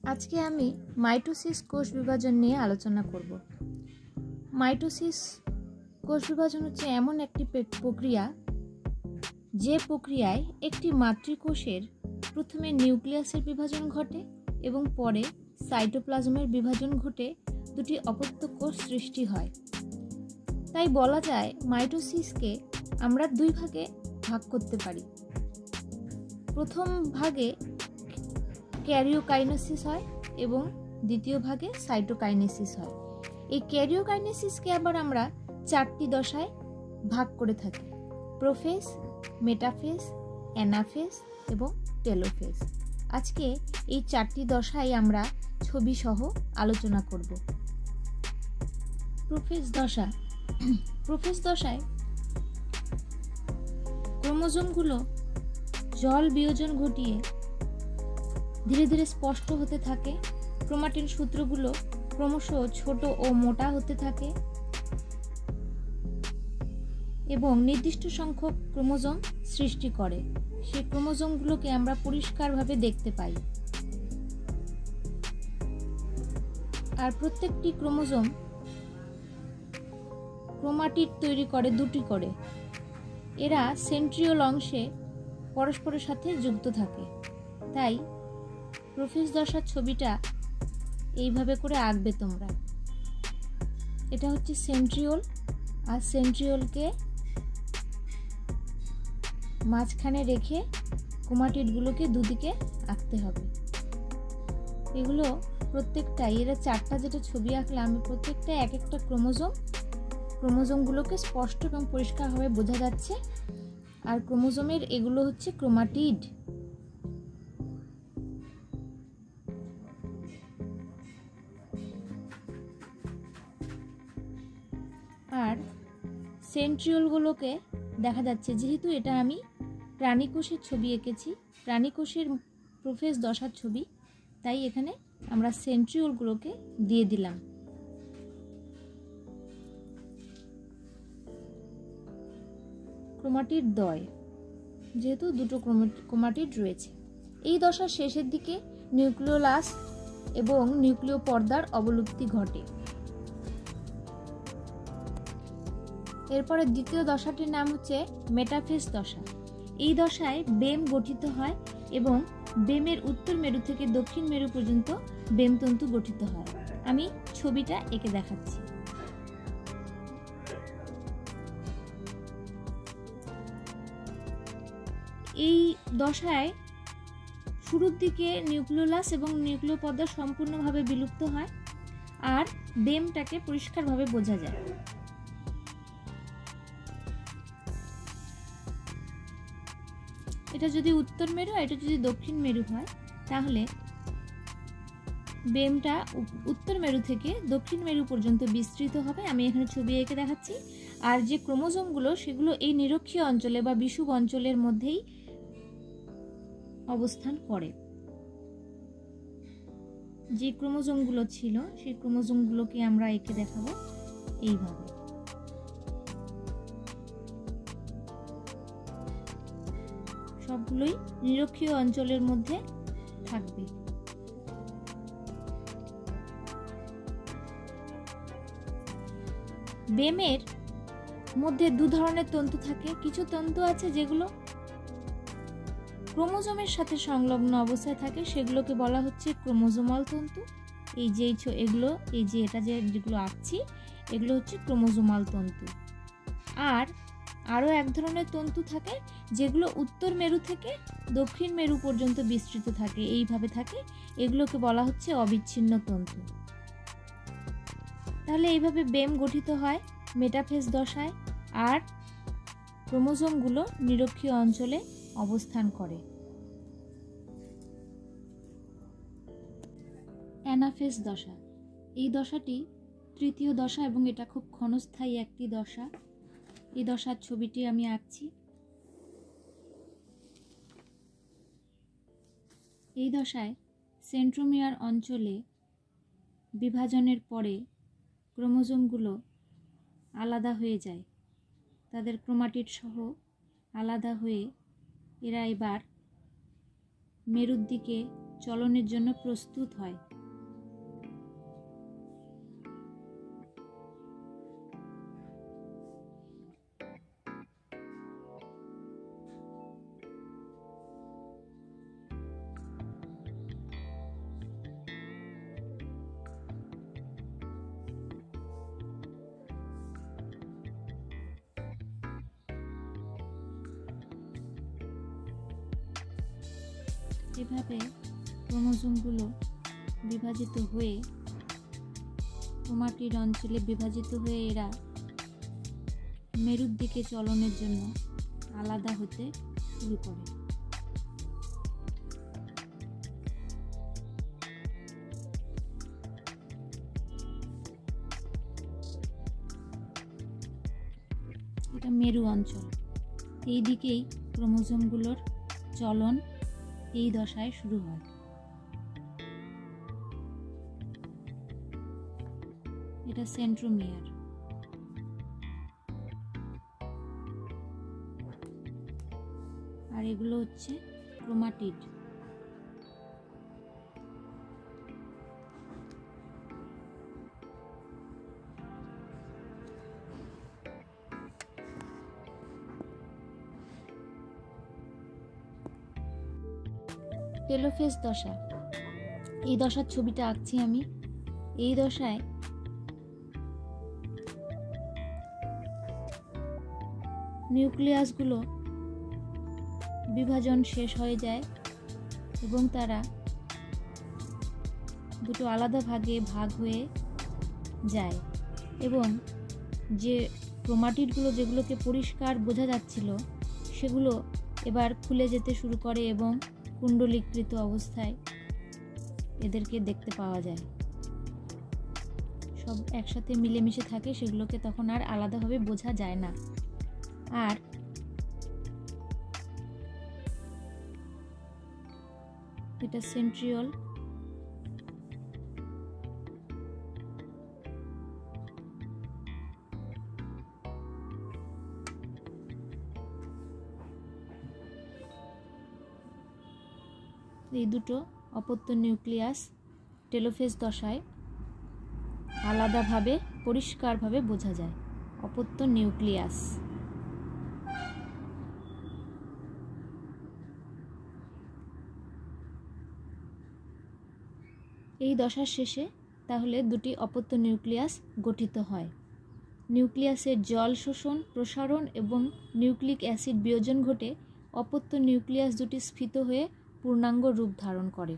আজকে আমি মাইটোসিস কোষ বিভাজন নিয়ে আলোচনা করব। মাইটোসিস কোষ বিভাজন হচ্ছে এমন একটি প্রক্রিয়া যে প্রক্রিয়ায় একটি মাতৃকোষের প্রথমে নিউক্লিয়াসের বিভাজন ঘটে এবং পরে সাইটোপ্লাজমের বিভাজন ঘটে দুটি অপত্য কোষ সৃষ্টি হয়। তাই বলা যায় মাইটোসিসকে আমরা দুই ভাগে ভাগ করতে পারি। প্রথম ভাগে ক্যারিওকাইনেসিস হয় এবং দ্বিতীয় ভাগে সাইটোকাইনেসিস হয়। এই ক্যারিওকাইনেসিসকে আবার আমরা চারটি দশায় ভাগ করে থাকি: প্রোফেজ, মেটাফেজ, অ্যানাফেজ এবং টেলোফেজ। আজকে এই চারটি দশায় আমরা ছবি সহ আলোচনা করব। প্রোফেজ দশা। প্রোফেজ দশায় ক্রোমোজোমগুলো জল বিয়োজন ঘটিয়ে ধীরে ধীরে স্পষ্ট হতে থাকে। ক্রোমাটিন সূত্রগুলো ক্রমশ ছোট ও মোটা হতে থাকে এবং নির্দিষ্ট সংখ্যক ক্রোমোজোম সৃষ্টি করে। সেই ক্রোমোজোমগুলোকে আমরা পরিষ্কারভাবে দেখতে পাই। আর প্রত্যেকটি ক্রোমোজোম ক্রোমাটিড তৈরি করে দুটি করে। এরা সেন্ট্রিওল অংশে পরস্পরের সাথে যুক্ত থাকে। তাই প্রোফেজ দশার ছবিটা এইভাবে করে আঁকবে তোমরা। এটা হচ্ছে সেন্ট্রিওল, আর সেন্ট্রিওলকে মাঝখানে রেখে ক্রোমাটিডগুলোকে দুদিকে আঁকতে হবে। এগুলো প্রত্যেকটাই, এরা চারটা যেটা ছবি আঁকলাম, প্রত্যেকটা এক একটা ক্রোমোজোমগুলোকে স্পষ্ট এবং পরিষ্কারভাবে বোঝা যাচ্ছে। আর ক্রোমোজোমের এগুলো হচ্ছে ক্রোমাটিড। আর সেন্ট্রিওলগুলোকে দেখা যাচ্ছে, যেহেতু এটা আমি প্রাণীকোষের ছবি এঁকেছি, প্রাণীকোষের প্রোফেজ দশার ছবি, তাই এখানে আমরা সেন্ট্রিওলগুলোকে দিয়ে দিলাম। ক্রোমাটিড দ্বয়, যেহেতু দুটো ক্রোমাটিড রয়েছে। এই দশার শেষের দিকে নিউক্লিওলাস এবং নিউক্লিয় পর্দার অবলুপ্তি ঘটে। এরপরে দ্বিতীয় দশাটির নাম হচ্ছে মেটাফেজ দশা। এই দশায় বেম গঠিত হয় এবং বেমের উত্তর মেরু থেকে দক্ষিণ মেরু পর্যন্ত বেমতন্তু গঠিত হয়। আমি ছবিটা এঁকে দেখাচ্ছি। এই দশায় শুরুর দিকে নিউক্লিওলাস এবং নিউক্লিয় পর্দা সম্পূর্ণভাবে বিলুপ্ত হয় আর বেমটাকে পরিষ্কারভাবে বোঝা যায়। এটা যদি উত্তর মেরু আর এটা যদি দক্ষিণ মেরু হয়, তাহলে বেমটা উত্তর মেরু থেকে দক্ষিণ মেরু পর্যন্ত বিস্তৃত হবে। আমি এখানে ছবি এঁকে দেখাচ্ছি। আর যে ক্রোমোজোমগুলো, সেগুলো এই নিরক্ষীয় অঞ্চলে বা বিষুব অঞ্চলের মধ্যেই অবস্থান করে। যে ক্রোমোজোমগুলো ছিল, সেই ক্রোমোজোমগুলোকে আমরা এঁকে দেখাবো এইভাবে। সবগুলোই নিরক্ষীয় অঞ্চলের মধ্যে থাকবে। বেমের মধ্যে দু ধরনের তন্তু থাকে। কিছু তন্তু আছে যেগুলো ক্রোমোজোমের সাথে সংলগ্ন অবস্থায় থাকে, সেগুলোকে বলা হচ্ছে ক্রোমোজোমাল তন্তু। এই যে যেগুলো আঁকছি, এগুলো হচ্ছে ক্রোমোজোমাল তন্তু। আর আরও এক ধরনের তন্তু থাকে যেগুলো উত্তর মেরু থেকে দক্ষিণ মেরু পর্যন্ত বিস্তৃত থাকে, এইভাবে থাকে। এগুলোকে বলা হচ্ছে অবিচ্ছিন্ন তন্তু। তাহলে এইভাবে বেম গঠিত হয় মেটাফেজ দশায়, আর ক্রোমোজোমগুলো নিরক্ষীয় অঞ্চলে অবস্থান করে। অ্যানাফেজ দশা। এই দশাটি তৃতীয় দশা এবং এটা খুব ক্ষণস্থায়ী একটি দশা। এই দশার ছবিটি আমি আঁকছি। এই দশায় সেন্ট্রোমিয়ার অঞ্চলে বিভাজনের পরে ক্রোমোজোমগুলো আলাদা হয়ে যায়। তাদের ক্রোমাটিড সহ আলাদা হয়ে এরা এবার মেরুর দিকে চলনের জন্য প্রস্তুত হয়। এভাবে ক্রোমোজোমগুলো বিভাজিত হয়ে ক্রোমাটিড অঞ্চলে বিভাজিত হয়ে এরা মেরুর দিকে চলনের জন্য আলাদা হতে শুরু করে। এটা মেরু অঞ্চল। এই দিকেই ক্রোমোজোমগুলোর চলন এই দশায় শুরু হয়। এটা সেন্ট্রোমিয়ার। আর এগুলো হচ্ছে ক্রোমাটিড। টেলোফেজ দশা, এই দশার ছবিটা আঁকছি আমি। এই দশায় নিউক্লিয়াসগুলো বিভাজন শেষ হয়ে যায় এবং তারা দুটো আলাদা ভাগে ভাগ হয়ে যায় এবং যে ক্রোমাটিডগুলো যেগুলোকে পরিষ্কার বোঝা যাচ্ছিল সেগুলো এবার খুলে যেতে শুরু করে এবং কুণ্ডলীকৃত অবস্থায় এদেরকে দেখতে পাওয়া যায়। সব একসাথে মিলেমিশে থাকে, সেগুলোকে তখন আর আলাদাভাবে বোঝা যায় না। আর এটা সেন্ট্রিওল। এই দুটো অপত্য নিউক্লিয়াস টেলোফেজ দশায় আলাদাভাবে পরিষ্কারভাবে বোঝা যায়। অপত্য নিউক্লিয়াস। এই দশার শেষে তাহলে দুটি অপত্য নিউক্লিয়াস গঠিত হয়। নিউক্লিয়াসের জল শোষণ, প্রসারণ এবং নিউক্লিক অ্যাসিড বিয়োজন ঘটে অপত্য নিউক্লিয়াস দুটি স্ফীত হয়ে পূর্ণাঙ্গ রূপ ধারণ করে।